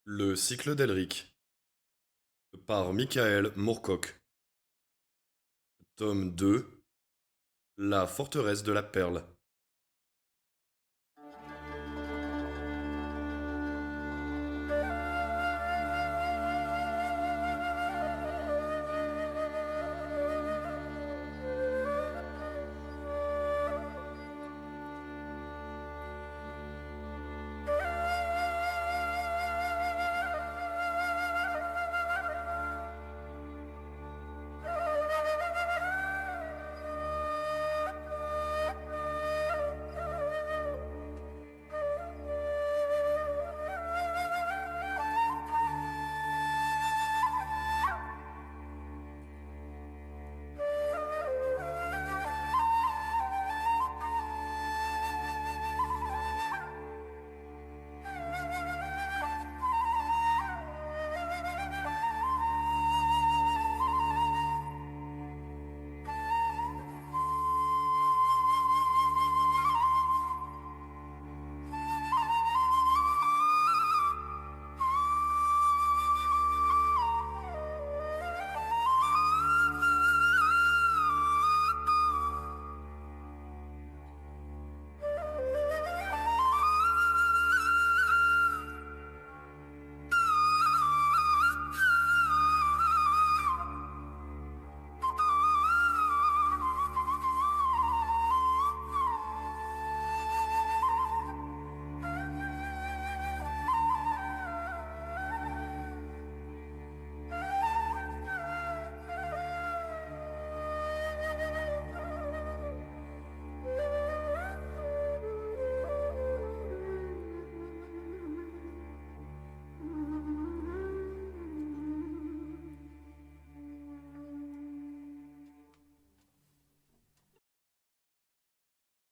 Le cycle d'Elric par Michael Moorcock. Tome 2. La forteresse de la Perle.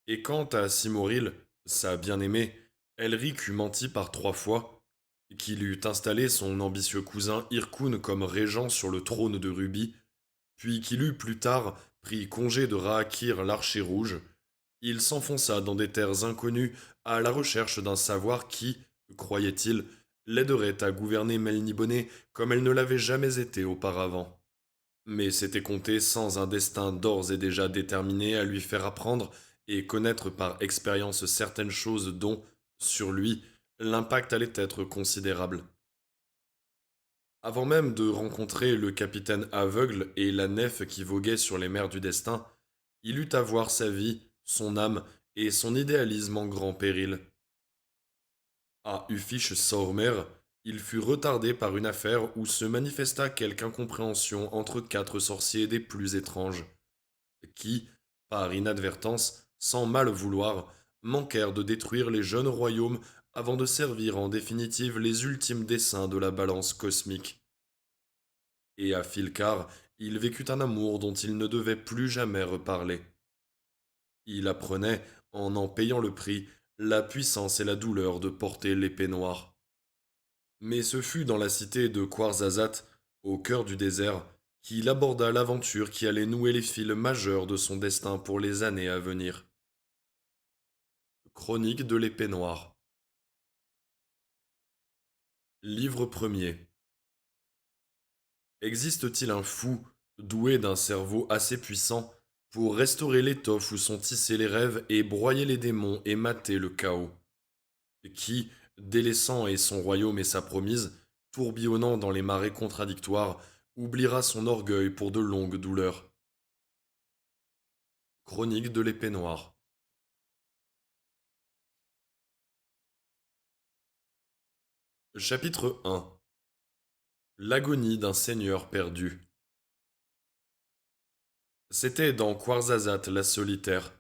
Et quant à Simoril, sa bien-aimée, Elric eut menti par 3 fois, qu'il eut installé son ambitieux cousin Irkun comme régent sur le trône de Rubis, puis qu'il eut plus tard pris congé de Raakir l'archer rouge. Il s'enfonça dans des terres inconnues à la recherche d'un savoir qui, croyait-il, l'aiderait à gouverner Melniboné comme elle ne l'avait jamais été auparavant. Mais c'était compter sans un destin d'ores et déjà déterminé à lui faire apprendre et connaître par expérience certaines choses dont, sur lui, l'impact allait être considérable. Avant même de rencontrer le capitaine aveugle et la nef qui voguait sur les mers du destin, il eut à voir sa vie, son âme et son idéalisme en grand péril. À Uffish Saurmer, il fut retardé par une affaire où se manifesta quelque incompréhension entre 4 sorciers des plus étranges, qui, par inadvertance, sans mal vouloir, manquèrent de détruire les jeunes royaumes avant de servir en définitive les ultimes desseins de la balance cosmique. Et à Filcar, il vécut un amour dont il ne devait plus jamais reparler. Il apprenait, en payant le prix, la puissance et la douleur de porter l'épée noire. Mais ce fut dans la cité de Kwarzazat, au cœur du désert, qu'il aborda l'aventure qui allait nouer les fils majeurs de son destin pour les années à venir. Chronique de l'épée noire. Livre premier. Existe-t-il un fou, doué d'un cerveau assez puissant, pour restaurer l'étoffe où sont tissés les rêves et broyer les démons et mater le chaos, qui, délaissant et son royaume et sa promise, tourbillonnant dans les marées contradictoires, oubliera son orgueil pour de longues douleurs. Chronique de l'épée noire. Chapitre 1. L'agonie d'un seigneur perdu. C'était dans Kwarzazat la solitaire,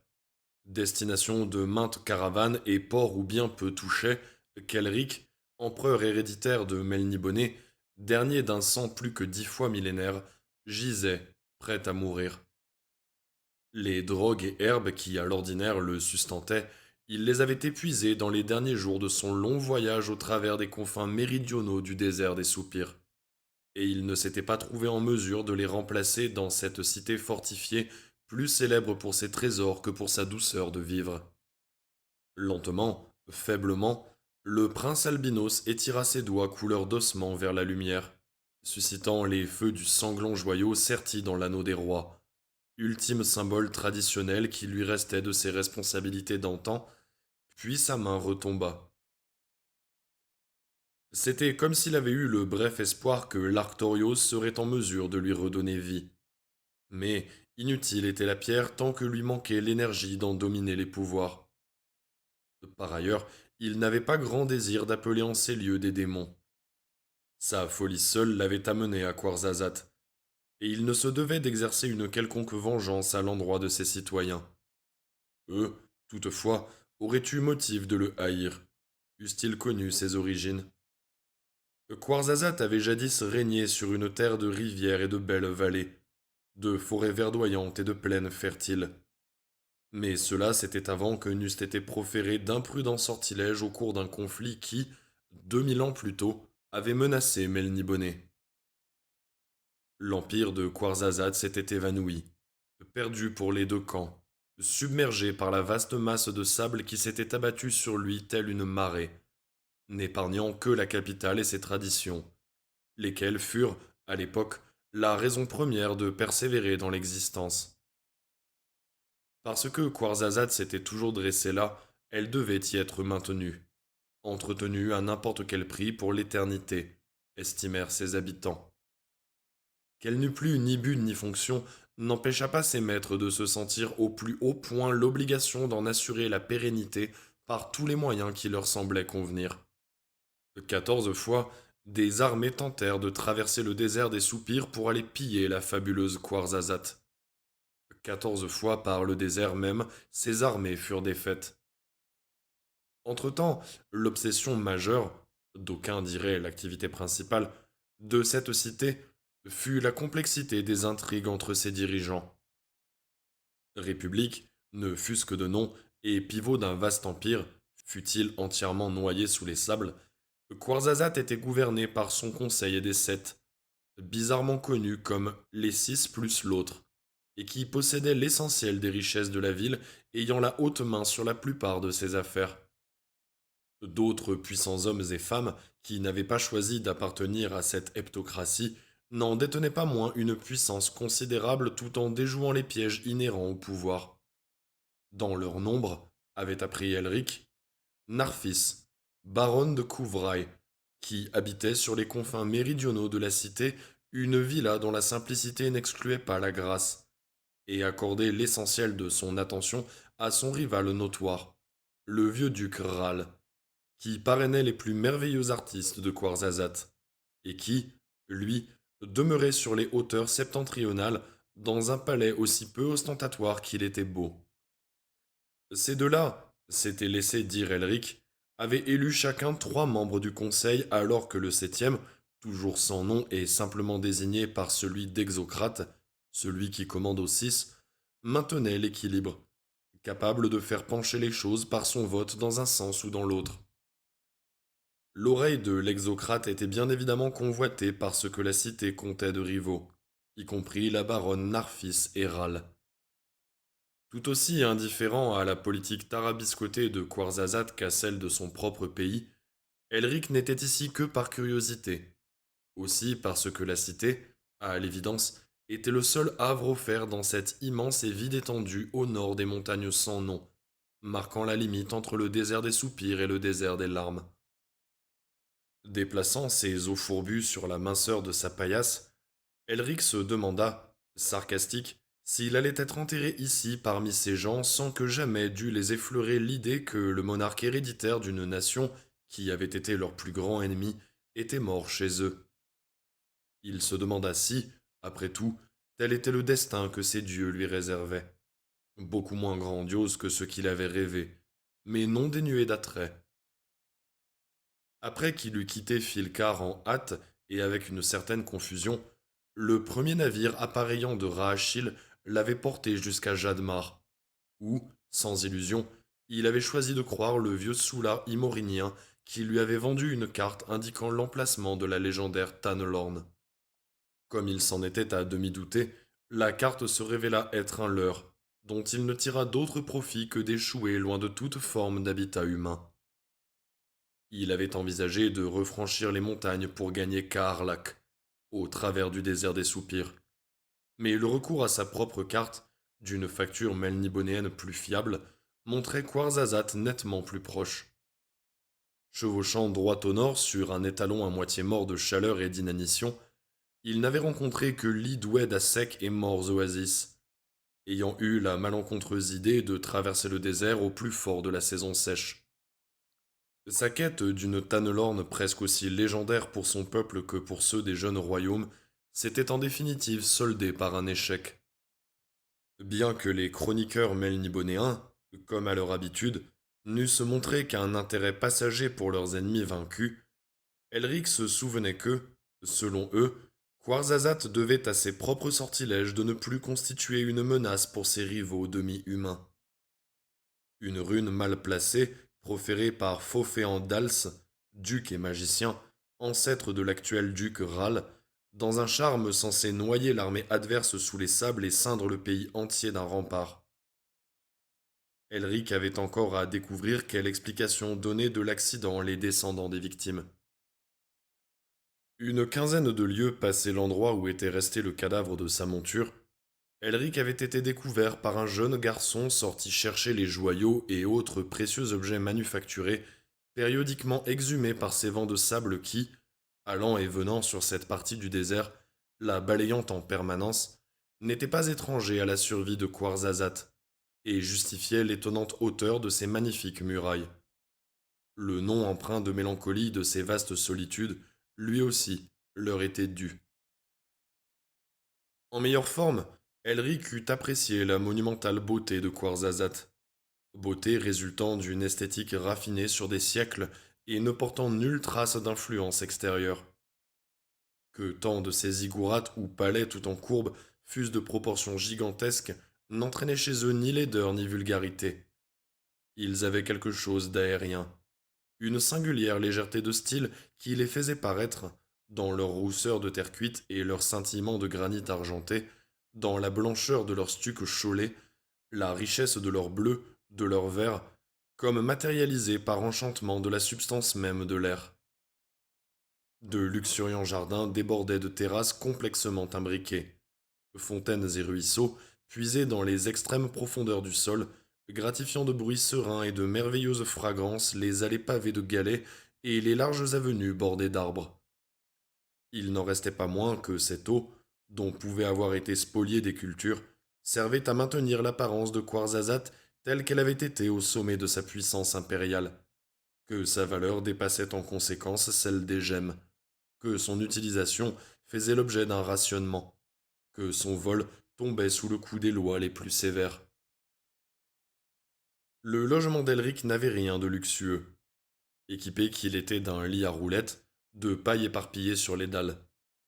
destination de maintes caravanes et ports où bien peu touchaient, qu'Elric, empereur héréditaire de Melniboné, dernier d'un sang plus que 10 fois millénaire, gisait, prêt à mourir. Les drogues et herbes qui, à l'ordinaire, le sustentaient, il les avait épuisées dans les derniers jours de son long voyage au travers des confins méridionaux du désert des soupirs. Et il ne s'était pas trouvé en mesure de les remplacer dans cette cité fortifiée, plus célèbre pour ses trésors que pour sa douceur de vivre. Lentement, faiblement, Le prince albinos étira ses doigts couleur d'ossement vers la lumière, suscitant les feux du sanglant joyau serti dans l'anneau des rois, ultime symbole traditionnel qui lui restait de ses responsabilités d'antan, puis sa main retomba. C'était comme s'il avait eu le bref espoir que l'Arctorios serait en mesure de lui redonner vie. Mais inutile était la pierre tant que lui manquait l'énergie d'en dominer les pouvoirs. Par ailleurs, il n'avait pas grand désir d'appeler en ces lieux des démons. Sa folie seule l'avait amené à Quarzazat, et il ne se devait d'exercer une quelconque vengeance à l'endroit de ses citoyens. Eux, toutefois, auraient eu motif de le haïr, eussent-ils connu ses origines. Quarzazat avait jadis régné sur une terre de rivières et de belles vallées, de forêts verdoyantes et de plaines fertiles. Mais cela c'était avant que n'eussent été proférés d'imprudents sortilèges au cours d'un conflit qui, 2000 ans plus tôt, avait menacé Melniboné. L'empire de Quarzazat s'était évanoui, perdu pour les deux camps, submergé par la vaste masse de sable qui s'était abattue sur lui telle une marée, n'épargnant que la capitale et ses traditions, lesquelles furent, à l'époque, la raison première de persévérer dans l'existence. Parce que Quarzazat s'était toujours dressée là, elle devait y être maintenue, entretenue à n'importe quel prix pour l'éternité, estimèrent ses habitants. Qu'elle n'eût plus ni but ni fonction n'empêcha pas ses maîtres de se sentir au plus haut point l'obligation d'en assurer la pérennité par tous les moyens qui leur semblaient convenir. 14 fois, des armées tentèrent de traverser le désert des soupirs pour aller piller la fabuleuse Quarzazat. 14 fois par le désert même, ces armées furent défaites. Entre-temps, l'obsession majeure, d'aucuns diraient l'activité principale, de cette cité fut la complexité des intrigues entre ses dirigeants. République, ne fût-ce que de nom, et pivot d'un vaste empire, fût-il entièrement noyé sous les sables, Quarzazat était gouverné par son conseil des sept, bizarrement connus comme les six plus l'autre, et qui possédait l'essentiel des richesses de la ville, ayant la haute main sur la plupart de ses affaires. D'autres puissants hommes et femmes, qui n'avaient pas choisi d'appartenir à cette heptocratie, n'en détenaient pas moins une puissance considérable tout en déjouant les pièges inhérents au pouvoir. Dans leur nombre, avait appris Elric, Narfis, baronne de Couvrail, qui habitait sur les confins méridionaux de la cité une villa dont la simplicité n'excluait pas la grâce, et accordait l'essentiel de son attention à son rival notoire, le vieux duc Ral, qui parrainait les plus merveilleux artistes de Quarzazat, et qui, lui, demeurait sur les hauteurs septentrionales dans un palais aussi peu ostentatoire qu'il était beau. Ces deux-là, s'était laissé dire Elric, avaient élu chacun 3 membres du conseil alors que le septième, toujours sans nom et simplement désigné par celui d'Exocrate, celui qui commande aux 6, maintenait l'équilibre, capable de faire pencher les choses par son vote dans un sens ou dans l'autre. L'oreille de l'exocrate était bien évidemment convoitée par ce que la cité comptait de rivaux, y compris la baronne Narfis et Ral. Tout aussi indifférent à la politique tarabiscotée de Quarzazat qu'à celle de son propre pays, Elric n'était ici que par curiosité. Aussi parce que la cité, à l'évidence, était le seul havre offert dans cette immense et vide étendue au nord des montagnes sans nom, marquant la limite entre le désert des soupirs et le désert des larmes. Déplaçant ses os fourbus sur la minceur de sa paillasse, Elric se demanda, sarcastique, s'il allait être enterré ici parmi ces gens sans que jamais dût les effleurer l'idée que le monarque héréditaire d'une nation qui avait été leur plus grand ennemi était mort chez eux. Il se demanda si, après tout, tel était le destin que ses dieux lui réservaient. Beaucoup moins grandiose que ce qu'il avait rêvé, mais non dénué d'attrait. Après qu'il eut quitté Filcar en hâte et avec une certaine confusion, le premier navire appareillant de Rahachil l'avait porté jusqu'à Jadmar, où, sans illusion, il avait choisi de croire le vieux soulard imorinien qui lui avait vendu une carte indiquant l'emplacement de la légendaire Tanelorn. Comme il s'en était à demi douté, la carte se révéla être un leurre, dont il ne tira d'autre profit que d'échouer loin de toute forme d'habitat humain. Il avait envisagé de refranchir les montagnes pour gagner Kaarlak, au travers du désert des soupirs. Mais le recours à sa propre carte, d'une facture melnibonéenne plus fiable, montrait Kwarzazat nettement plus proche. Chevauchant droit au nord sur un étalon à moitié mort de chaleur et d'inanition, il n'avait rencontré que lits d'oued à sec et morts oasis, ayant eu la malencontreuse idée de traverser le désert au plus fort de la saison sèche. Sa quête d'une Tannelorn presque aussi légendaire pour son peuple que pour ceux des jeunes royaumes s'était en définitive soldée par un échec. Bien que les chroniqueurs melnibonéens, comme à leur habitude, n'eussent montré qu'un intérêt passager pour leurs ennemis vaincus, Elric se souvenait que, selon eux, Kwarzazat devait à ses propres sortilèges de ne plus constituer une menace pour ses rivaux demi-humains. Une rune mal placée, proférée par Foféan Dals, duc et magicien, ancêtre de l'actuel duc Ral, dans un charme censé noyer l'armée adverse sous les sables et ceindre le pays entier d'un rempart. Elric avait encore à découvrir quelle explication donner de l'accident les descendants des victimes. Une quinzaine de lieues passé l'endroit où était resté le cadavre de sa monture, Elric avait été découvert par un jeune garçon sorti chercher les joyaux et autres précieux objets manufacturés, périodiquement exhumés par ces vents de sable qui, allant et venant sur cette partie du désert, la balayant en permanence, n'étaient pas étrangers à la survie de Kwarzazat, et justifiaient l'étonnante hauteur de ces magnifiques murailles. Le nom empreint de mélancolie de ces vastes solitudes, lui aussi, leur était dû. En meilleure forme, Elric eût apprécié la monumentale beauté de Kwarzazat, beauté résultant d'une esthétique raffinée sur des siècles et ne portant nulle trace d'influence extérieure. Que tant de ces ziggourats ou palais tout en courbe fussent de proportions gigantesques n'entraînaient chez eux ni laideur ni vulgarité. Ils avaient quelque chose d'aérien, une singulière légèreté de style qui les faisait paraître, dans leur rousseur de terre cuite et leur scintillement de granit argenté, dans la blancheur de leur stuc chaulé, la richesse de leur bleu, de leur vert, comme matérialisés par enchantement de la substance même de l'air. De luxuriants jardins débordaient de terrasses complexement imbriquées. Fontaines et ruisseaux, puisés dans les extrêmes profondeurs du sol, gratifiant de bruits sereins et de merveilleuses fragrances les allées pavées de galets et les larges avenues bordées d'arbres. Il n'en restait pas moins que cette eau, dont pouvaient avoir été spoliées des cultures, servait à maintenir l'apparence de Kwarzazat telle qu'elle avait été au sommet de sa puissance impériale, que sa valeur dépassait en conséquence celle des gemmes, que son utilisation faisait l'objet d'un rationnement, que son vol tombait sous le coup des lois les plus sévères. Le logement d'Elric n'avait rien de luxueux, équipé qu'il était d'un lit à roulettes, de paille éparpillée sur les dalles,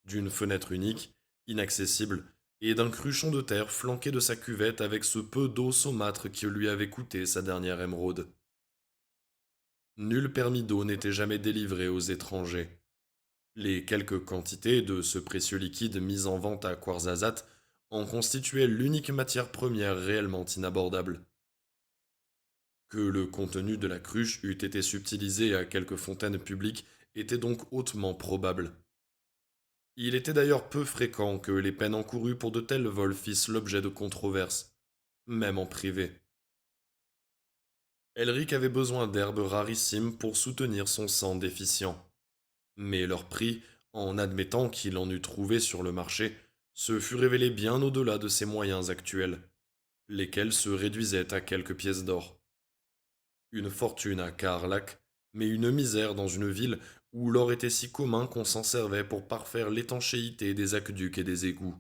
d'une fenêtre unique, inaccessible, et d'un cruchon de terre flanqué de sa cuvette avec ce peu d'eau saumâtre qui lui avait coûté sa dernière émeraude. Nul permis d'eau n'était jamais délivré aux étrangers. Les quelques quantités de ce précieux liquide mis en vente à Kwarzazat en constituaient l'unique matière première réellement inabordable. Que le contenu de la cruche eût été subtilisé à quelques fontaines publiques était donc hautement probable. Il était d'ailleurs peu fréquent que les peines encourues pour de tels vols fissent l'objet de controverses, même en privé. Elric avait besoin d'herbes rarissimes pour soutenir son sang déficient. Mais leur prix, en admettant qu'il en eût trouvé sur le marché, se fut révélé bien au-delà de ses moyens actuels, lesquels se réduisaient à quelques pièces d'or. Une fortune à Karlak, mais une misère dans une ville où l'or était si commun qu'on s'en servait pour parfaire l'étanchéité des aqueducs et des égouts.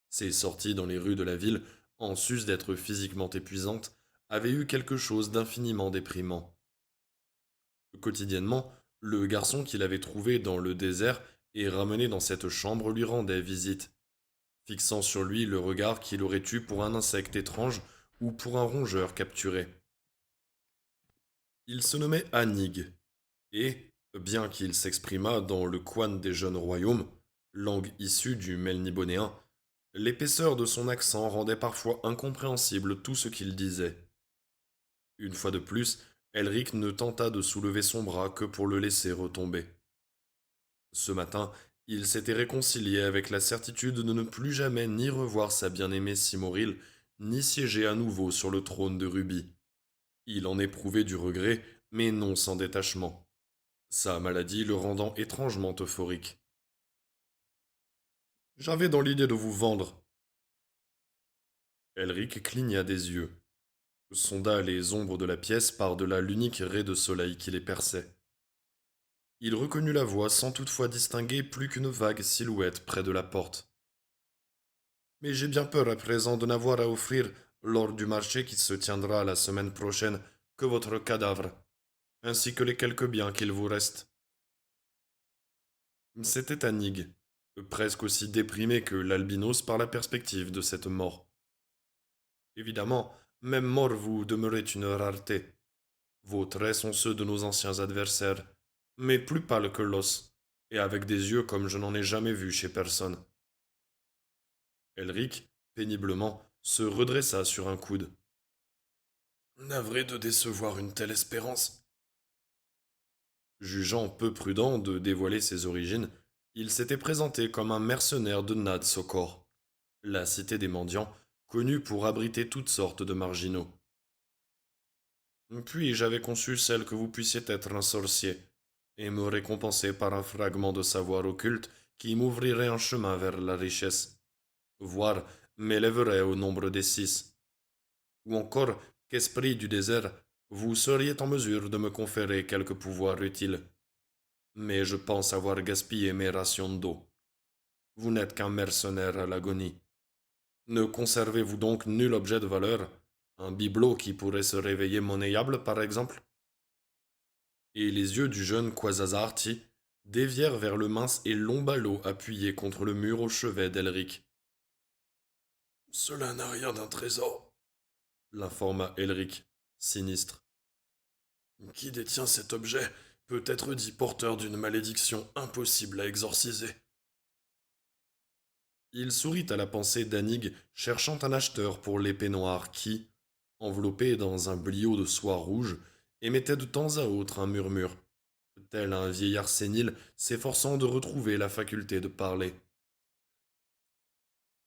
Ces sorties dans les rues de la ville, en sus d'être physiquement épuisantes, avaient eu quelque chose d'infiniment déprimant. Quotidiennement, le garçon qu'il avait trouvé dans le désert et ramené dans cette chambre lui rendait visite, fixant sur lui le regard qu'il aurait eu pour un insecte étrange ou pour un rongeur capturé. Il se nommait Anig, et, bien qu'il s'exprimât dans le Kwan des jeunes royaumes, langue issue du melnibonéen, l'épaisseur de son accent rendait parfois incompréhensible tout ce qu'il disait. Une fois de plus, Elric ne tenta de soulever son bras que pour le laisser retomber. Ce matin, il s'était réconcilié avec la certitude de ne plus jamais ni revoir sa bien-aimée Simoril, ni siéger à nouveau sur le trône de Rubis. Il en éprouvait du regret, mais non sans détachement, sa maladie le rendant étrangement euphorique. J'avais dans l'idée de vous vendre. Elric cligna des yeux, sonda les ombres de la pièce par-delà l'unique ray de soleil qui les perçait. Il reconnut la voix sans toutefois distinguer plus qu'une vague silhouette près de la porte. Mais j'ai bien peur à présent de n'avoir à offrir, lors du marché qui se tiendra la semaine prochaine, que votre cadavre, ainsi que les quelques biens qu'il vous reste. C'était Anig, presque aussi déprimé que l'albinos par la perspective de cette mort. Évidemment, même mort vous demeurez une rareté. Vos traits sont ceux de nos anciens adversaires, mais plus pâles que l'os, et avec des yeux comme je n'en ai jamais vu chez personne. Elric, péniblement, se redressa sur un coude. Navré de décevoir une telle espérance. Jugeant peu prudent de dévoiler ses origines, il s'était présenté comme un mercenaire de Nad Sokor, la cité des mendiants, connue pour abriter toutes sortes de marginaux. Puis j'avais conçu celle que vous puissiez être un sorcier, et me récompenser par un fragment de savoir occulte qui m'ouvrirait un chemin vers la richesse, voire m'élèverait au nombre des six. Ou encore qu'esprit du désert, vous seriez en mesure de me conférer quelque pouvoir utile. Mais je pense avoir gaspillé mes rations d'eau. Vous n'êtes qu'un mercenaire à l'agonie. Ne conservez-vous donc nul objet de valeur? Un bibelot qui pourrait se réveiller monnayable, par exemple? Et les yeux du jeune Quasazarti dévièrent vers le mince et long ballot appuyé contre le mur au chevet d'Elric. Cela n'a rien d'un trésor, l'informa Elric, sinistre. Qui détient cet objet peut être dit porteur d'une malédiction impossible à exorciser. Il sourit à la pensée d'Anig cherchant un acheteur pour l'épée noire qui, enveloppée dans un bliot de soie rouge, émettait de temps à autre un murmure, tel un vieillard sénile s'efforçant de retrouver la faculté de parler.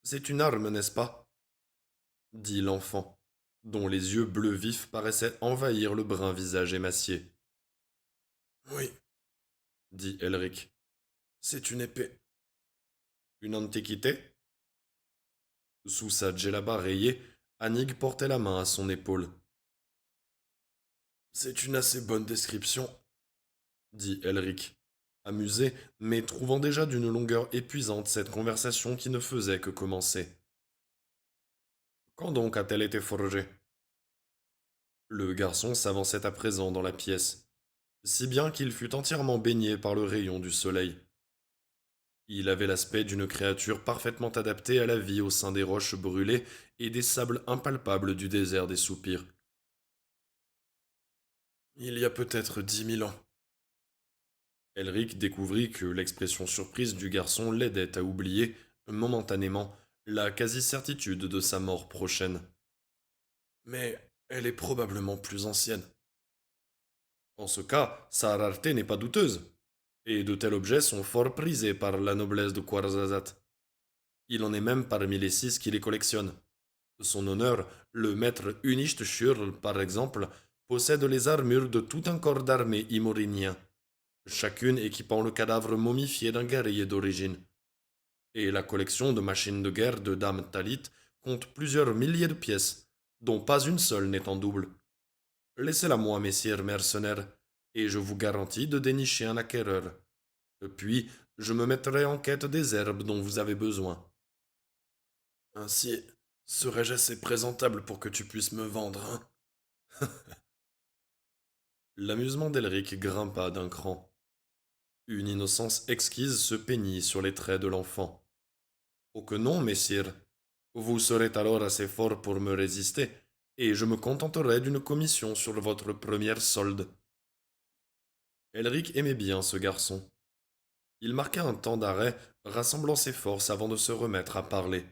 C'est une arme, n'est-ce pas? Dit l'enfant, dont les yeux bleus vifs paraissaient envahir le brun visage émacié. Oui, dit Elric. C'est une épée. Une antiquité? Sous sa djellaba rayée, Anig portait la main à son épaule. C'est une assez bonne description, dit Elric, amusé, mais trouvant déjà d'une longueur épuisante cette conversation qui ne faisait que commencer. Quand donc a-t-elle été forgée? Le garçon s'avançait à présent dans la pièce, si bien qu'il fut entièrement baigné par le rayon du soleil. Il avait l'aspect d'une créature parfaitement adaptée à la vie au sein des roches brûlées et des sables impalpables du désert des soupirs. Il y a peut-être 10 000 ans. Elric découvrit que l'expression surprise du garçon l'aidait à oublier, momentanément, la quasi-certitude de sa mort prochaine. Mais elle est probablement plus ancienne. En ce cas, sa rareté n'est pas douteuse, et de tels objets sont fort prisés par la noblesse de Quarzazat. Il en est même parmi les six qui les collectionnent. Son honneur, le maître Unicht Shurl, par exemple, possède les armures de tout un corps d'armée imorinien, chacune équipant le cadavre momifié d'un guerrier d'origine. Et la collection de machines de guerre de Dame Talit compte plusieurs milliers de pièces, dont pas une seule n'est en double. Laissez-la moi, messieurs mercenaires, et je vous garantis de dénicher un acquéreur. Puis, je me mettrai en quête des herbes dont vous avez besoin. Ainsi, serais-je assez présentable pour que tu puisses me vendre, hein? L'amusement d'Elric grimpa d'un cran. Une innocence exquise se peignit sur les traits de l'enfant. Oh que non, messire. Vous serez alors assez fort pour me résister, et je me contenterai d'une commission sur votre première solde. Elric aimait bien ce garçon. Il marqua un temps d'arrêt, rassemblant ses forces avant de se remettre à parler.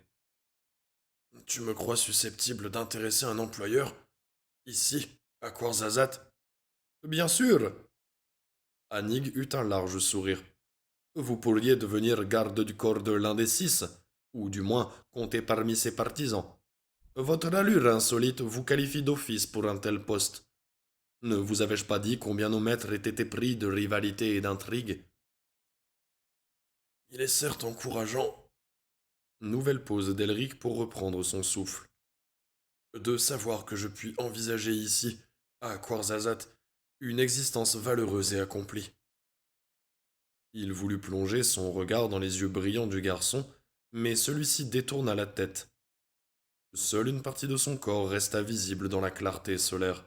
Tu me crois susceptible d'intéresser un employeur? Ici, à Quarzazat? Bien sûr. Anig eut un large sourire. Vous pourriez devenir garde du corps de l'un des six, ou du moins compter parmi ses partisans. Votre allure insolite vous qualifie d'office pour un tel poste. Ne vous avais-je pas dit combien nos maîtres étaient épris de rivalité et d'intrigue? Il est certes encourageant. Nouvelle pause d'Elric pour reprendre son souffle. De savoir que je puis envisager ici, à Quarzazat, une existence valeureuse et accomplie. Il voulut plonger son regard dans les yeux brillants du garçon, mais celui-ci détourna la tête. Seule une partie de son corps resta visible dans la clarté solaire.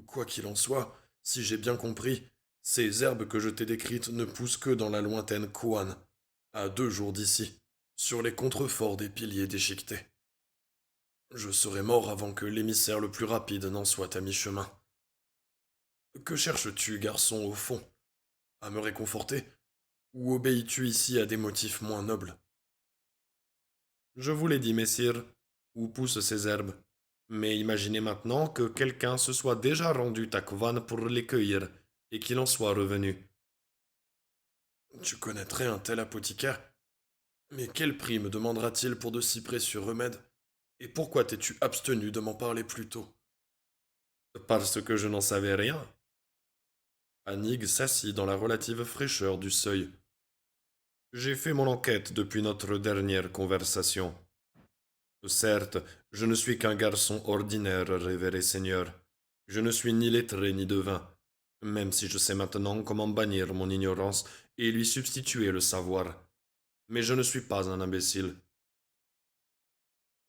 Quoi qu'il en soit, si j'ai bien compris, ces herbes que je t'ai décrites ne poussent que dans la lointaine Kouan, à 2 jours d'ici, sur les contreforts des piliers déchiquetés. Je serai mort avant que l'émissaire le plus rapide n'en soit à mi-chemin. Que cherches-tu, garçon, au fond? À me réconforter? Ou obéis-tu ici à des motifs moins nobles? Je vous l'ai dit, messire, où poussent ces herbes. Mais imaginez maintenant que quelqu'un se soit déjà rendu à Kvan pour les cueillir, et qu'il en soit revenu. Tu connaîtrais un tel apothicaire? Mais quel prix me demandera-t-il pour de si précieux remèdes? Et pourquoi t'es-tu abstenu de m'en parler plus tôt? Parce que je n'en savais rien. Anig s'assit dans la relative fraîcheur du seuil. J'ai fait mon enquête depuis notre dernière conversation. Certes, je ne suis qu'un garçon ordinaire, révéré Seigneur. Je ne suis ni lettré ni devin, même si je sais maintenant comment bannir mon ignorance et lui substituer le savoir. Mais je ne suis pas un imbécile.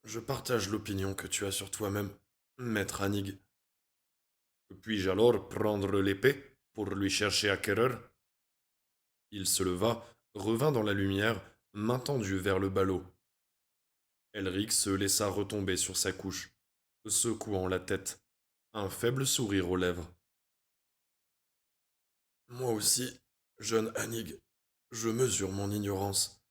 Je partage l'opinion que tu as sur toi-même, maître Anig. Puis-je alors prendre l'épée pour lui chercher acquéreur? Il se leva, revint dans la lumière, main tendue vers le ballot. Elric se laissa retomber sur sa couche, secouant la tête, un faible sourire aux lèvres. Moi aussi, jeune Anig, je mesure mon ignorance.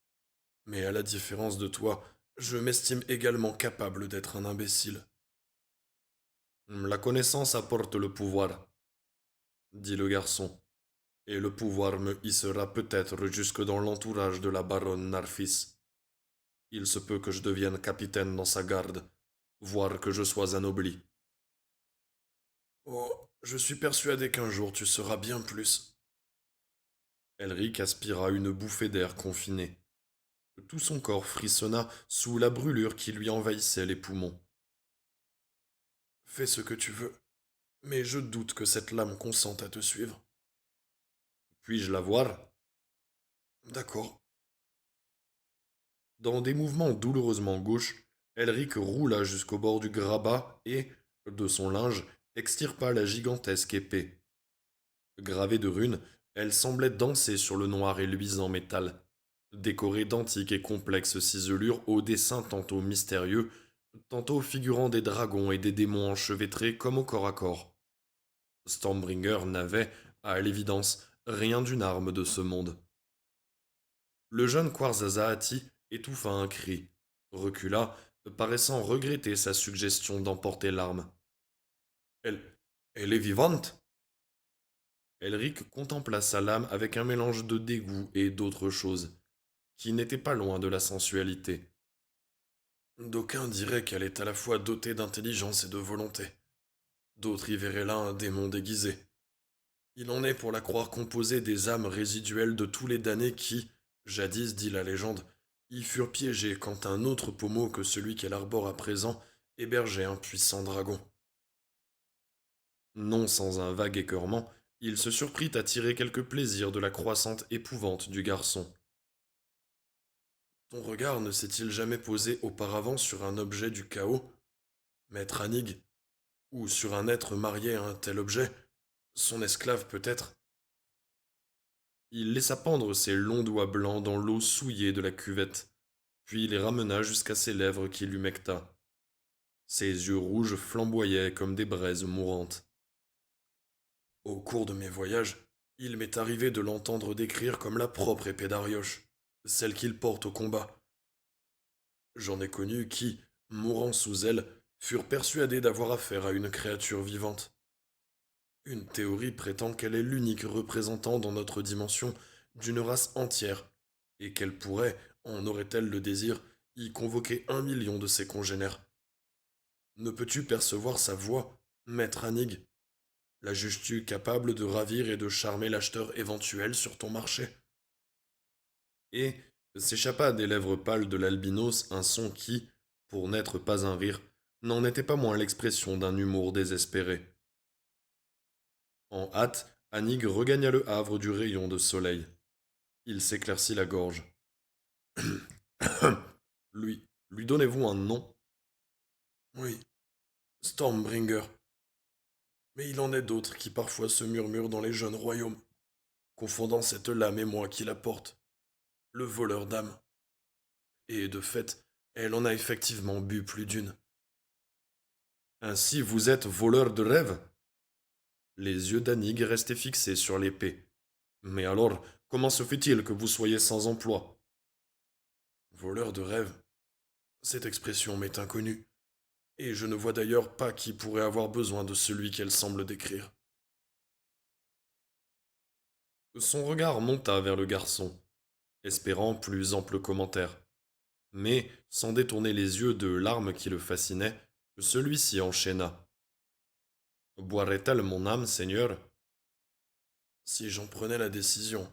Mais à la différence de toi, je m'estime également capable d'être un imbécile. La connaissance apporte le pouvoir, dit le garçon, et le pouvoir me hissera peut-être jusque dans l'entourage de la baronne Narfis. Il se peut que je devienne capitaine dans sa garde, voire que je sois anobli. Oh, je suis persuadé qu'un jour tu seras bien plus. Elric aspira une bouffée d'air confiné. Tout son corps frissonna sous la brûlure qui lui envahissait les poumons. Fais ce que tu veux, mais je doute que cette lame consente à te suivre. Puis-je la voir? D'accord. Dans des mouvements douloureusement gauches, Elric roula jusqu'au bord du grabat et, de son linge, extirpa la gigantesque épée. Gravée de runes, elle semblait danser sur le noir et luisant métal, décorée d'antiques et complexes ciselures aux dessins tantôt mystérieux, tantôt figurant des dragons et des démons enchevêtrés comme au corps à corps. Stormbringer n'avait, à l'évidence, rien d'une arme de ce monde. Le jeune Quarzazaati étouffa un cri, recula, paraissant regretter sa suggestion d'emporter l'arme. Elle, elle est vivante? Elric contempla sa lame avec un mélange de dégoût et d'autre chose, qui n'était pas loin de la sensualité. D'aucuns diraient qu'elle est à la fois dotée d'intelligence et de volonté. D'autres y verraient là un démon déguisé. Il en est pour la croire composée des âmes résiduelles de tous les damnés qui, jadis dit la légende, y furent piégés quand un autre pommeau que celui qu'elle arbore à présent hébergeait un puissant dragon. Non sans un vague écœurement, il se surprit à tirer quelque plaisir de la croissante épouvante du garçon. Ton regard ne s'est-il jamais posé auparavant sur un objet du chaos, maître Anig, ou sur un être marié à un tel objet, son esclave peut-être? Il laissa pendre ses longs doigts blancs dans l'eau souillée de la cuvette, puis les ramena jusqu'à ses lèvres qu'il humecta. Ses yeux rouges flamboyaient comme des braises mourantes. Au cours de mes voyages, il m'est arrivé de l'entendre décrire comme la propre épée d'Arioche, celle qu'il porte au combat. J'en ai connu qui, mourant sous elle, furent persuadés d'avoir affaire à une créature vivante. Une théorie prétend qu'elle est l'unique représentant dans notre dimension d'une race entière, et qu'elle pourrait, en aurait-elle le désir, y convoquer 1 million de ses congénères. Ne peux-tu percevoir sa voix, maître Anig? La juges-tu capable de ravir et de charmer l'acheteur éventuel sur ton marché? Et s'échappa des lèvres pâles de l'albinos un son qui, pour n'être pas un rire, n'en était pas moins l'expression d'un humour désespéré. En hâte, Anig regagna le havre du rayon de soleil. Il s'éclaircit la gorge. Lui donnez-vous un nom? Oui, Stormbringer. Mais il en est d'autres qui parfois se murmurent dans les jeunes royaumes, confondant cette lame et moi qui la porte, le voleur d'âme. Et de fait, elle en a effectivement bu plus d'une. Ainsi vous êtes voleur de rêves? Les yeux d'Anig restaient fixés sur l'épée. Mais alors, comment se fait-il que vous soyez sans emploi? Voleur de rêves? Cette expression m'est inconnue, et je ne vois d'ailleurs pas qui pourrait avoir besoin de celui qu'elle semble décrire. Son regard monta vers le garçon, espérant plus ample commentaire. Mais, sans détourner les yeux de l'arme qui le fascinait, celui-ci enchaîna. Boirait-elle mon âme, Seigneur? Si j'en prenais la décision.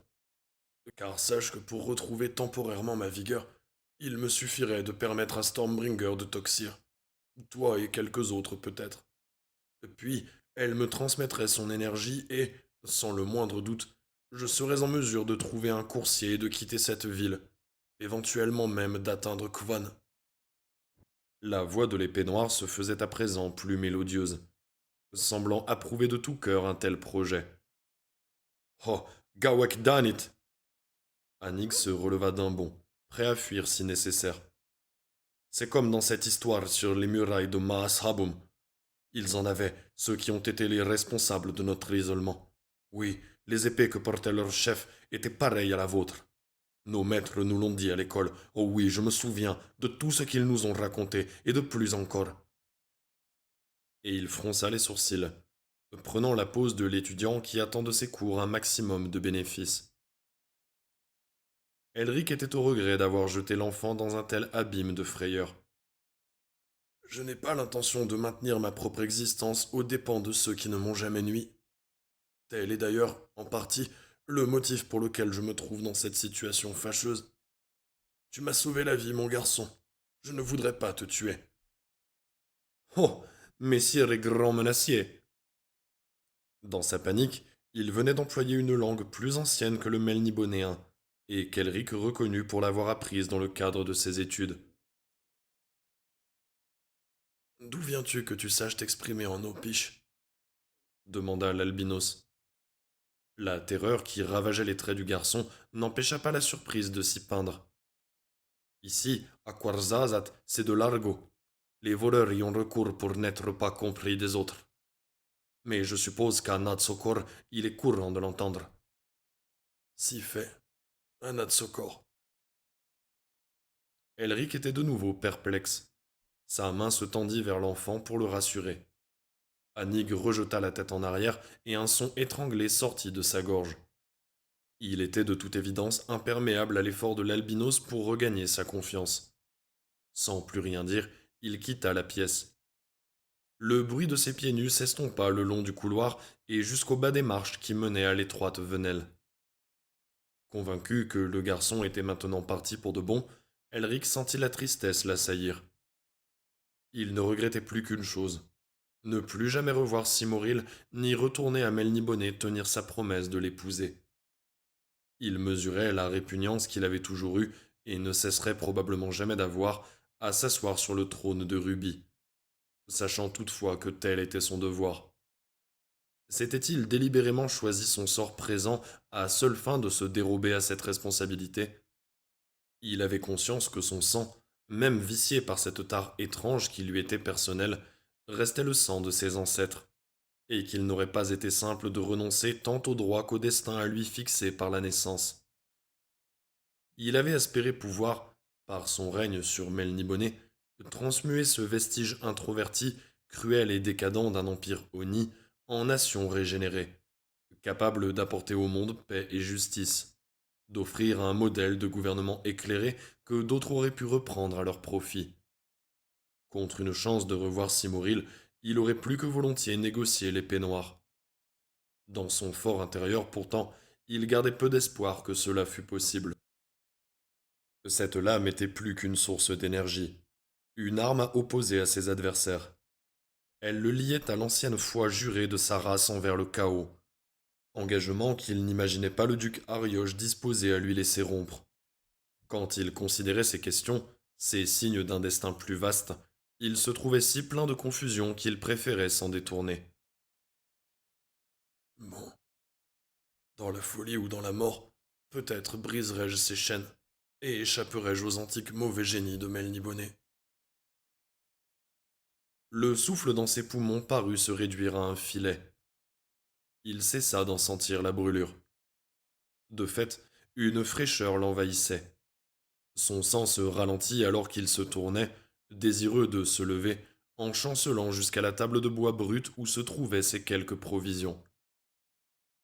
Car sache que pour retrouver temporairement ma vigueur, il me suffirait de permettre à Stormbringer de toxir. Toi et quelques autres peut-être. Puis, elle me transmettrait son énergie et, sans le moindre doute, je serais en mesure de trouver un coursier et de quitter cette ville, éventuellement même d'atteindre Kvan. La voix de l'épée noire se faisait à présent plus mélodieuse, semblant approuver de tout cœur un tel projet. Oh, Gawek Danit! Annick se releva d'un bond, prêt à fuir si nécessaire. C'est comme dans cette histoire sur les murailles de Maashabum. Ils en avaient, ceux qui ont été les responsables de notre isolement. Oui, les épées que portait leur chef étaient pareilles à la vôtre. Nos maîtres nous l'ont dit à l'école. Oh oui, je me souviens de tout ce qu'ils nous ont raconté, et de plus encore. Et il fronça les sourcils, prenant la pose de l'étudiant qui attend de ses cours un maximum de bénéfices. Elric était au regret d'avoir jeté l'enfant dans un tel abîme de frayeur. Je n'ai pas l'intention de maintenir ma propre existence aux dépens de ceux qui ne m'ont jamais nui. Tel est d'ailleurs, en partie, le motif pour lequel je me trouve dans cette situation fâcheuse. Tu m'as sauvé la vie, mon garçon. Je ne voudrais pas te tuer. Oh, messire et grand menacier! Dans sa panique, il venait d'employer une langue plus ancienne que le melnibonéen, et qu'Elric reconnut pour l'avoir apprise dans le cadre de ses études. D'où viens-tu que tu saches t'exprimer en opiche? Demanda l'albinos. La terreur qui ravageait les traits du garçon n'empêcha pas la surprise de s'y peindre. Ici, à Quarzazat, c'est de l'argot. Les voleurs y ont recours pour n'être pas compris des autres. Mais je suppose qu'à Natsokor, il est courant de l'entendre. Si fait, un Natsokor. Elric était de nouveau perplexe. Sa main se tendit vers l'enfant pour le rassurer. Anig rejeta la tête en arrière et un son étranglé sortit de sa gorge. Il était de toute évidence imperméable à l'effort de l'albinos pour regagner sa confiance. Sans plus rien dire, il quitta la pièce. Le bruit de ses pieds nus s'estompa le long du couloir et jusqu'au bas des marches qui menaient à l'étroite venelle. Convaincu que le garçon était maintenant parti pour de bon, Elric sentit la tristesse l'assaillir. Il ne regrettait plus qu'une chose, ne plus jamais revoir Simoril, ni retourner à Melniboné tenir sa promesse de l'épouser. Il mesurait la répugnance qu'il avait toujours eue, et ne cesserait probablement jamais d'avoir, à s'asseoir sur le trône de Rubis, sachant toutefois que tel était son devoir. S'était-il délibérément choisi son sort présent à seule fin de se dérober à cette responsabilité? Il avait conscience que son sang, même vicié par cette tare étrange qui lui était personnelle, restait le sang de ses ancêtres, et qu'il n'aurait pas été simple de renoncer tant au droit qu'au destin à lui fixé par la naissance. Il avait espéré pouvoir, par son règne sur Melniboné, transmuer ce vestige introverti, cruel et décadent d'un empire honni en nation régénérée, capable d'apporter au monde paix et justice, d'offrir un modèle de gouvernement éclairé que d'autres auraient pu reprendre à leur profit. Contre une chance de revoir Simoril, il aurait plus que volontiers négocié l'épée noire. Dans son fort intérieur, pourtant, il gardait peu d'espoir que cela fût possible. Cette lame était plus qu'une source d'énergie, une arme à opposer à ses adversaires. Elle le liait à l'ancienne foi jurée de sa race envers le chaos, engagement qu'il n'imaginait pas le duc Arioche disposé à lui laisser rompre. Quand il considérait ces questions, ces signes d'un destin plus vaste, il se trouvait si plein de confusion qu'il préférait s'en détourner. Bon, dans la folie ou dans la mort, peut-être briserai-je ces chaînes et échapperai-je aux antiques mauvais génies de Melniboné. Le souffle dans ses poumons parut se réduire à un filet. Il cessa d'en sentir la brûlure. De fait, une fraîcheur l'envahissait. Son sang se ralentit alors qu'il se tournait, désireux de se lever, en chancelant jusqu'à la table de bois brute où se trouvaient ses quelques provisions.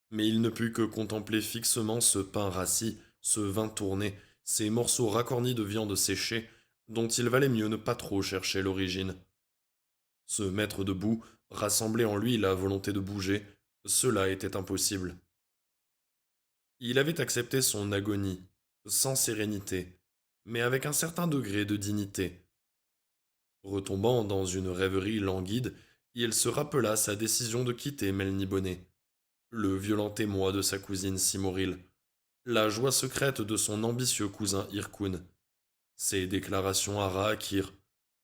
Mais il ne put que contempler fixement ce pain rassis, ce vin tourné, ces morceaux racornis de viande séchée, dont il valait mieux ne pas trop chercher l'origine. Se mettre debout, rassembler en lui la volonté de bouger, cela était impossible. Il avait accepté son agonie, sans sérénité, mais avec un certain degré de dignité. Retombant dans une rêverie languide, il se rappela sa décision de quitter Melniboné, le violent émoi de sa cousine Simoril, la joie secrète de son ambitieux cousin Irkun, ses déclarations à Raakir,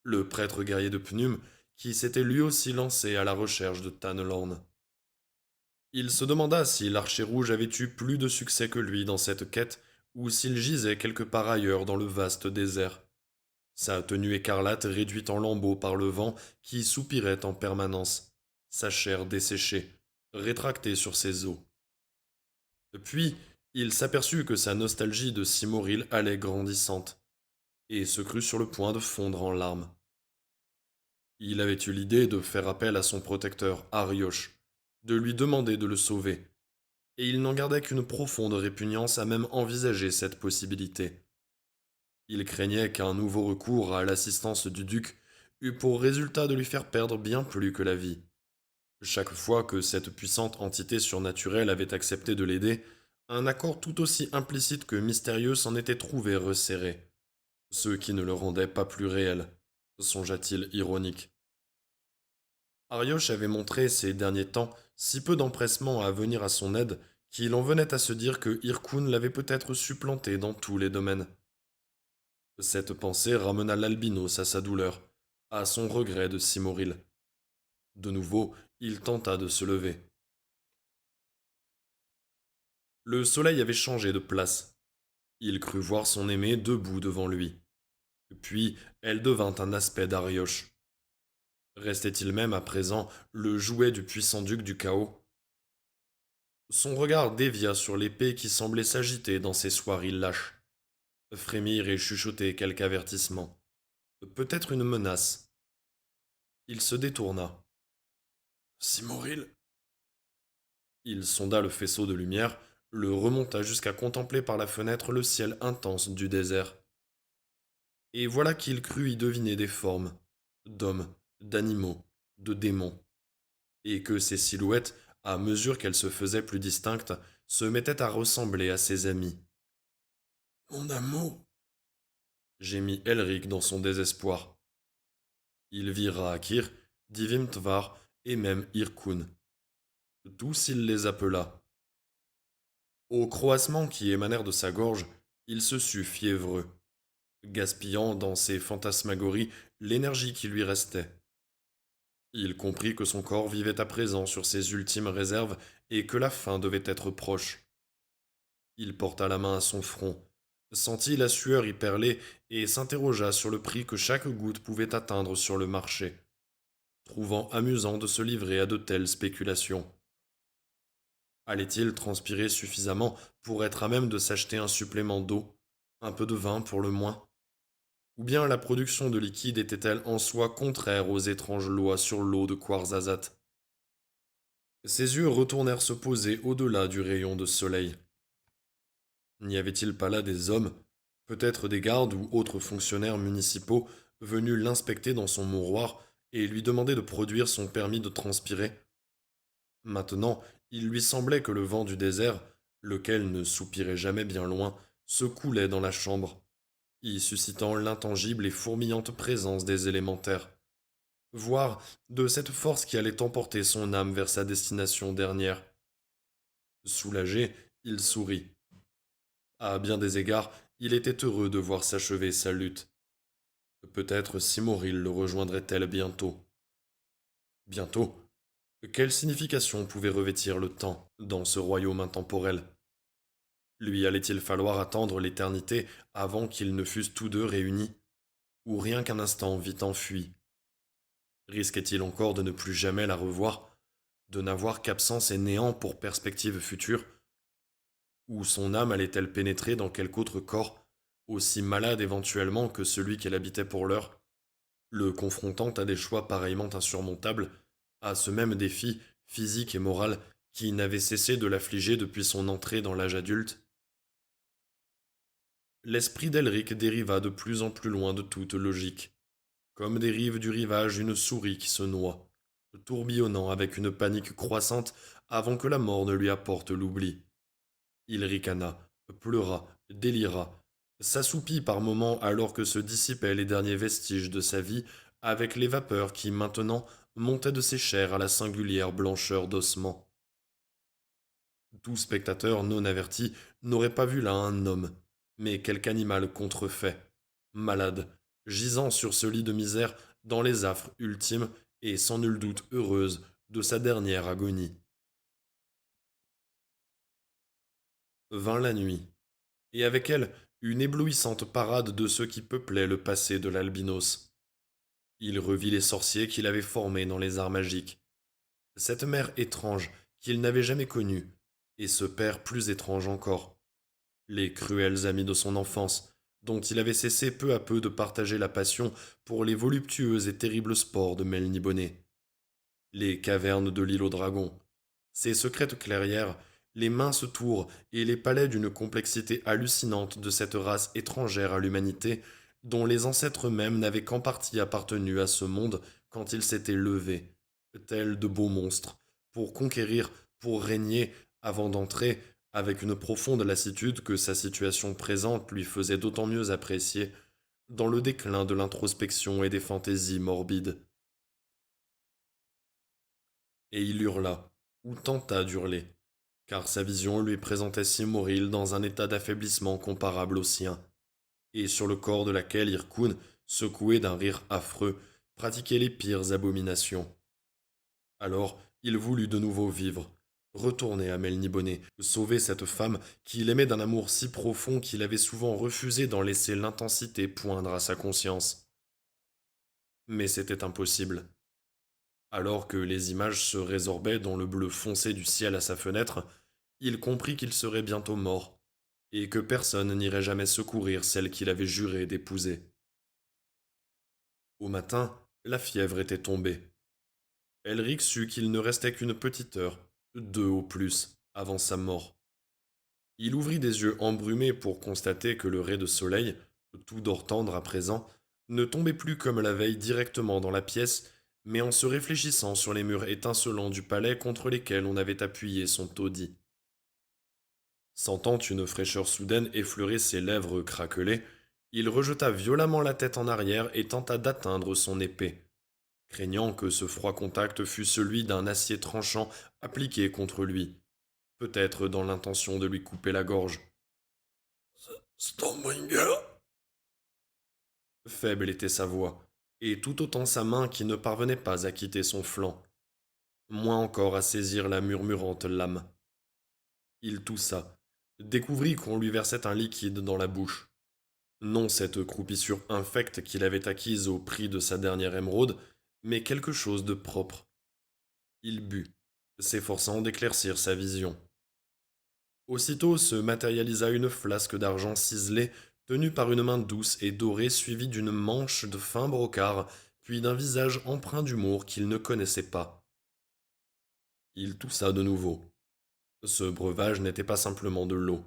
le prêtre guerrier de Pnum qui s'était lui aussi lancé à la recherche de Tanelorn. Il se demanda si l'archer rouge avait eu plus de succès que lui dans cette quête ou s'il gisait quelque part ailleurs dans le vaste désert. Sa tenue écarlate réduite en lambeaux par le vent qui soupirait en permanence, sa chair desséchée, rétractée sur ses os. Puis, il s'aperçut que sa nostalgie de Simoril allait grandissante, et se crut sur le point de fondre en larmes. Il avait eu l'idée de faire appel à son protecteur, Arioche, de lui demander de le sauver, et il n'en gardait qu'une profonde répugnance à même envisager cette possibilité. Il craignait qu'un nouveau recours à l'assistance du duc eût pour résultat de lui faire perdre bien plus que la vie. Chaque fois que cette puissante entité surnaturelle avait accepté de l'aider, un accord tout aussi implicite que mystérieux s'en était trouvé resserré, ce qui ne le rendait pas plus réel, songea-t-il ironique. Arioche avait montré ces derniers temps si peu d'empressement à venir à son aide qu'il en venait à se dire que Irkun l'avait peut-être supplanté dans tous les domaines. Cette pensée ramena l'albinos à sa douleur, à son regret de Simoril. De nouveau, il tenta de se lever. Le soleil avait changé de place. Il crut voir son aimée debout devant lui. Puis elle devint un aspect d'Arioche. Restait-il même à présent le jouet du puissant duc du chaos? Son regard dévia sur l'épée qui semblait s'agiter dans ses soieries lâches, frémir et chuchoter quelque avertissement. Peut-être une menace. Il se détourna. Simoril. Il sonda le faisceau de lumière, le remonta jusqu'à contempler par la fenêtre le ciel intense du désert. Et voilà qu'il crut y deviner des formes, d'hommes, d'animaux, de démons, et que ces silhouettes, à mesure qu'elles se faisaient plus distinctes, se mettaient à ressembler à ses amis. Mon amour, gémit Elric dans son désespoir. Il vit Raakir, Divim Tvar et même Irkun. Tous il les appela. Aux croassements qui émanèrent de sa gorge, il se sut fiévreux, gaspillant dans ses fantasmagories l'énergie qui lui restait. Il comprit que son corps vivait à présent sur ses ultimes réserves et que la fin devait être proche. Il porta la main à son front, sentit la sueur y perler et s'interrogea sur le prix que chaque goutte pouvait atteindre sur le marché, trouvant amusant de se livrer à de telles spéculations. Allait-il transpirer suffisamment pour être à même de s'acheter un supplément d'eau, un peu de vin pour le moins? Ou bien la production de liquide était-elle en soi contraire aux étranges lois sur l'eau de Quarzazat? Ses yeux retournèrent se poser au-delà du rayon de soleil. N'y avait-il pas là des hommes, peut-être des gardes ou autres fonctionnaires municipaux, venus l'inspecter dans son mouroir et lui demander de produire son permis de transpirer? Maintenant, il lui semblait que le vent du désert, lequel ne soupirait jamais bien loin, se coulait dans la chambre, y suscitant l'intangible et fourmillante présence des élémentaires, voire de cette force qui allait emporter son âme vers sa destination dernière. Soulagé, il sourit. À bien des égards, il était heureux de voir s'achever sa lutte. Peut-être Simoril le rejoindrait-elle bientôt. Bientôt. Quelle signification pouvait revêtir le temps dans ce royaume intemporel? Lui allait-il falloir attendre l'éternité avant qu'ils ne fussent tous deux réunis, ou rien qu'un instant vite enfui? Risquait-il encore de ne plus jamais la revoir, de n'avoir qu'absence et néant pour perspective future? Ou son âme allait-elle pénétrer dans quelque autre corps, aussi malade éventuellement que celui qu'elle habitait pour l'heure, le confrontant à des choix pareillement insurmontables, à ce même défi physique et moral qui n'avait cessé de l'affliger depuis son entrée dans l'âge adulte? L'esprit d'Elric dériva de plus en plus loin de toute logique, comme dérive du rivage une souris qui se noie, tourbillonnant avec une panique croissante avant que la mort ne lui apporte l'oubli. Il ricana, pleura, délira, s'assoupit par moments alors que se dissipaient les derniers vestiges de sa vie avec les vapeurs qui maintenant montaient de ses chairs à la singulière blancheur d'ossements. Tout spectateur non averti n'aurait pas vu là un homme, mais quelque animal contrefait, malade, gisant sur ce lit de misère dans les affres ultimes et sans nul doute heureuse de sa dernière agonie. Vint la nuit, et avec elle une éblouissante parade de ceux qui peuplaient le passé de l'albinos. Il revit les sorciers qu'il avait formés dans les arts magiques, cette mère étrange qu'il n'avait jamais connue, et ce père plus étrange encore, les cruels amis de son enfance, dont il avait cessé peu à peu de partager la passion pour les voluptueux et terribles sports de Melniboné, les cavernes de l'île aux dragons, ses secrètes clairières, les minces tours et les palais d'une complexité hallucinante de cette race étrangère à l'humanité, dont les ancêtres mêmes n'avaient qu'en partie appartenu à ce monde quand ils s'étaient levés, tels de beaux monstres, pour conquérir, pour régner, avant d'entrer, avec une profonde lassitude que sa situation présente lui faisait d'autant mieux apprécier, dans le déclin de l'introspection et des fantaisies morbides. Et il hurla, ou tenta d'hurler, car sa vision lui présentait Simoril dans un état d'affaiblissement comparable au sien, et sur le corps de laquelle Irkun, secoué d'un rire affreux, pratiquait les pires abominations. Alors il voulut de nouveau vivre, retourner à Melniboné, sauver cette femme qu'il aimait d'un amour si profond qu'il avait souvent refusé d'en laisser l'intensité poindre à sa conscience. Mais c'était impossible. Alors que les images se résorbaient dans le bleu foncé du ciel à sa fenêtre, il comprit qu'il serait bientôt mort, et que personne n'irait jamais secourir celle qu'il avait juré d'épouser. Au matin, la fièvre était tombée. Elric sut qu'il ne restait qu'une petite heure, deux au plus, avant sa mort. Il ouvrit des yeux embrumés pour constater que le ray de soleil, tout d'or tendre à présent, ne tombait plus comme la veille directement dans la pièce, mais en se réfléchissant sur les murs étincelants du palais contre lesquels on avait appuyé son taudis. Sentant une fraîcheur soudaine effleurer ses lèvres craquelées, il rejeta violemment la tête en arrière et tenta d'atteindre son épée, craignant que ce froid contact fût celui d'un acier tranchant appliqué contre lui, peut-être dans l'intention de lui couper la gorge. Stormbringer. Faible était sa voix, et tout autant sa main qui ne parvenait pas à quitter son flanc, moins encore à saisir la murmurante lame. Il toussa, découvrit qu'on lui versait un liquide dans la bouche. Non cette croupissure infecte qu'il avait acquise au prix de sa dernière émeraude, mais quelque chose de propre. Il but, s'efforçant d'éclaircir sa vision. Aussitôt se matérialisa une flasque d'argent ciselé, tenue par une main douce et dorée suivie d'une manche de fin brocart, puis d'un visage empreint d'humour qu'il ne connaissait pas. Il toussa de nouveau. Ce breuvage n'était pas simplement de l'eau.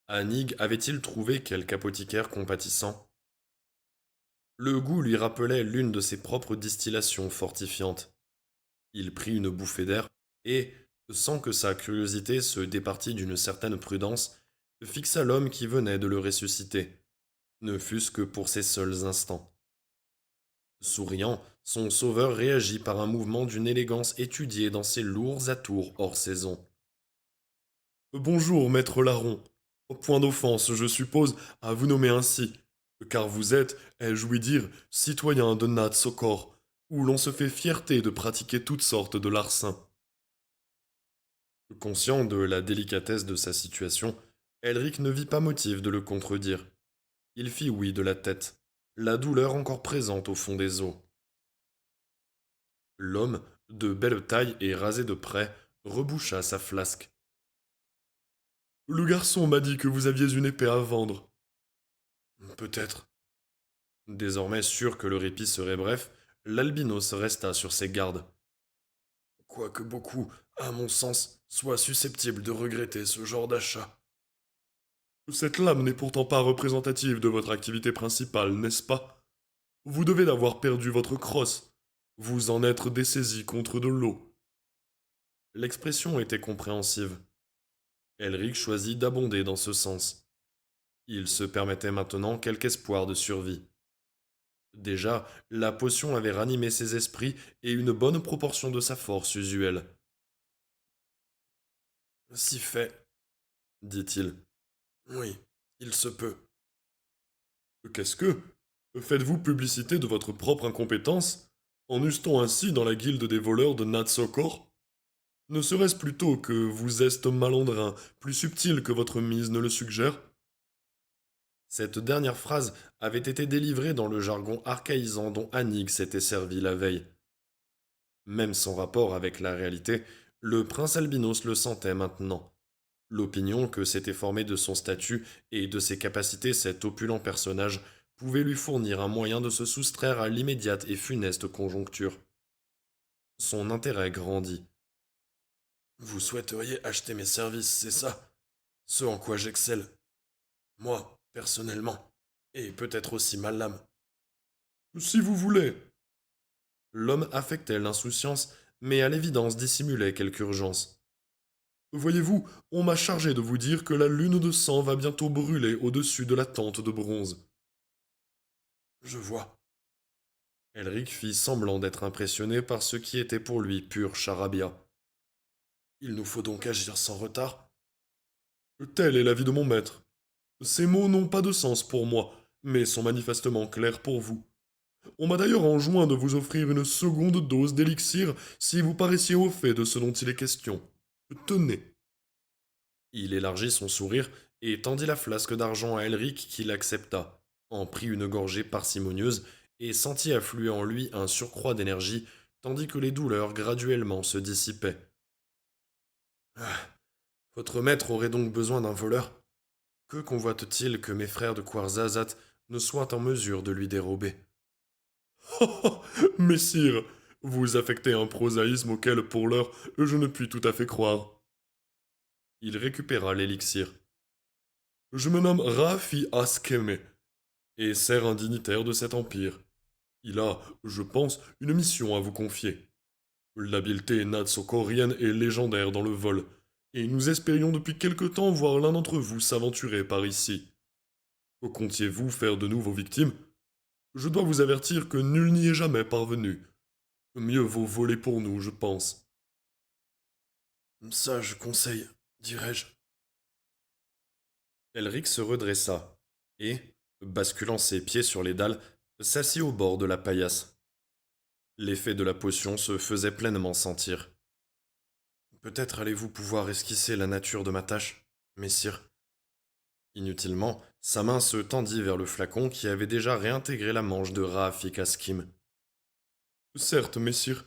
Anig avait-il trouvé quelque apothicaire compatissant? Le goût lui rappelait l'une de ses propres distillations fortifiantes. Il prit une bouffée d'air et, sans que sa curiosité se départît d'une certaine prudence, fixa l'homme qui venait de le ressusciter, ne fût-ce que pour ces seuls instants. Souriant, son sauveur réagit par un mouvement d'une élégance étudiée dans ses lourds atours hors saison. Bonjour, maître Larron. Point d'offense, je suppose, à vous nommer ainsi, car vous êtes, ai-je ouï dire, citoyen de Natsokor, où l'on se fait fierté de pratiquer toutes sortes de larcins. Conscient de la délicatesse de sa situation, Elric ne vit pas motif de le contredire. Il fit oui de la tête, la douleur encore présente au fond des os. L'homme, de belle taille et rasé de près, reboucha sa flasque. Le garçon m'a dit que vous aviez une épée à vendre. Peut-être. Désormais sûr que le répit serait bref, l'albinos resta sur ses gardes. Quoique beaucoup, à mon sens, soient susceptibles de regretter ce genre d'achat. Cette lame n'est pourtant pas représentative de votre activité principale, n'est-ce pas? Vous devez d'avoir perdu votre crosse. Vous en être dessaisi contre de l'eau. L'expression était compréhensive. Elric choisit d'abonder dans ce sens. Il se permettait maintenant quelque espoir de survie. Déjà, la potion avait ranimé ses esprits et une bonne proportion de sa force usuelle. Si fait, dit-il. Oui, il se peut. Qu'est-ce que? Faites-vous publicité de votre propre incompétence? En eût-on ainsi dans la guilde des voleurs de Natsokor? Ne serait-ce plutôt que vous êtes malandrin, plus subtil que votre mise ne le suggère? Cette dernière phrase avait été délivrée dans le jargon archaïsant dont Anig s'était servi la veille. Même sans rapport avec la réalité, le prince albinos le sentait maintenant. L'opinion que s'était formée de son statut et de ses capacités cet opulent personnage pouvait lui fournir un moyen de se soustraire à l'immédiate et funeste conjoncture. Son intérêt grandit. Vous souhaiteriez acheter mes services, c'est ça? Ce en quoi j'excelle. Moi, personnellement. Et peut-être aussi ma lame. Si vous voulez. L'homme affectait l'insouciance, mais à l'évidence dissimulait quelque urgence. Voyez-vous, on m'a chargé de vous dire que la lune de sang va bientôt brûler au-dessus de la tente de bronze. Je vois. Elric fit semblant d'être impressionné par ce qui était pour lui pur charabia. Il nous faut donc agir sans retard. Tel est l'avis de mon maître. Ces mots n'ont pas de sens pour moi, mais sont manifestement clairs pour vous. On m'a d'ailleurs enjoint de vous offrir une seconde dose d'élixir si vous paraissiez au fait de ce dont il est question. Tenez. Il élargit son sourire et tendit la flasque d'argent à Elric qui l'accepta, en prit une gorgée parcimonieuse et sentit affluer en lui un surcroît d'énergie tandis que les douleurs graduellement se dissipaient. Ah, votre maître aurait donc besoin d'un voleur? Que convoite-t-il que mes frères de Quarzazat ne soient en mesure de lui dérober? Oh, messire, vous affectez un prosaïsme auquel, pour l'heure, je ne puis tout à fait croire. Il récupéra l'élixir. Je me nomme Rafi Askeme, et sers un dignitaire de cet empire. Il a, je pense, une mission à vous confier. L'habileté natsokorienne est légendaire dans le vol, et nous espérions depuis quelque temps voir l'un d'entre vous s'aventurer par ici. Comptiez-vous faire de nous vos victimes? Je dois vous avertir que nul n'y est jamais parvenu. Mieux vaut voler pour nous, je pense. Sage conseil, dirais-je. Elric se redressa, et, basculant ses pieds sur les dalles, s'assit au bord de la paillasse. L'effet de la potion se faisait pleinement sentir. Peut-être allez-vous pouvoir esquisser la nature de ma tâche, messire. Inutilement, sa main se tendit vers le flacon qui avait déjà réintégré la manche de Raafik Askim. Certes, messire,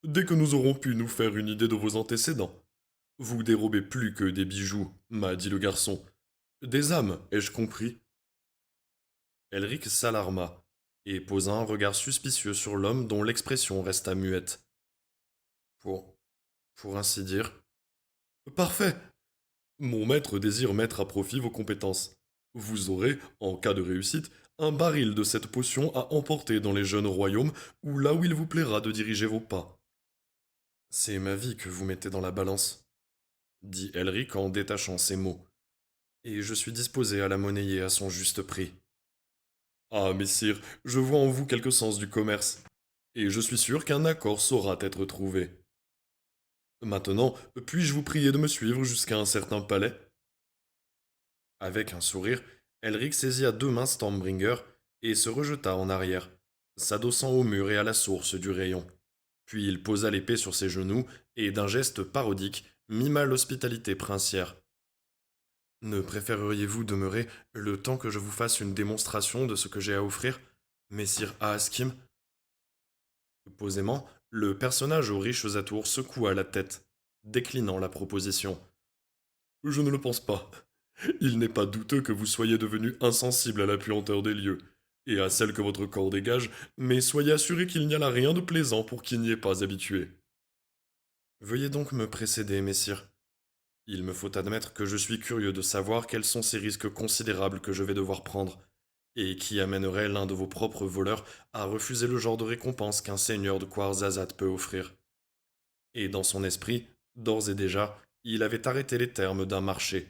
dès que nous aurons pu nous faire une idée de vos antécédents. Vous dérobez plus que des bijoux, m'a dit le garçon. Des âmes, ai-je compris? Elric s'alarma et posa un regard suspicieux sur l'homme dont l'expression resta muette. Pour pour ainsi dire. Parfait. Mon maître désire mettre à profit vos compétences. Vous aurez, en cas de réussite, un baril de cette potion à emporter dans les jeunes royaumes ou là où il vous plaira de diriger vos pas. C'est ma vie que vous mettez dans la balance, dit Elric en détachant ses mots, et je suis disposé à la monnayer à son juste prix. Ah, messire, je vois en vous quelque sens du commerce, et je suis sûr qu'un accord saura être trouvé. Maintenant, puis-je vous prier de me suivre jusqu'à un certain palais? Avec un sourire, Elric saisit à deux mains Stormbringer et se rejeta en arrière, s'adossant au mur et à la source du rayon. Puis il posa l'épée sur ses genoux et, d'un geste parodique, mima l'hospitalité princière. Ne préféreriez-vous demeurer le temps que je vous fasse une démonstration de ce que j'ai à offrir, messire Aaskim? Posément, le personnage aux riches atours secoua la tête, déclinant la proposition. Je ne le pense pas. Il n'est pas douteux que vous soyez devenu insensible à la puanteur des lieux, et à celle que votre corps dégage, mais soyez assuré qu'il n'y a là rien de plaisant pour qui n'y est pas habitué. Veuillez donc me précéder, messire. Il me faut admettre que je suis curieux de savoir quels sont ces risques considérables que je vais devoir prendre, et qui amèneraient l'un de vos propres voleurs à refuser le genre de récompense qu'un seigneur de Quarzazat peut offrir. Et dans son esprit, d'ores et déjà, il avait arrêté les termes d'un marché,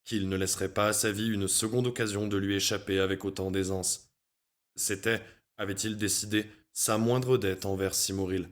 qu'il ne laisserait pas à sa vie une seconde occasion de lui échapper avec autant d'aisance. C'était, avait-il décidé, sa moindre dette envers Simoril.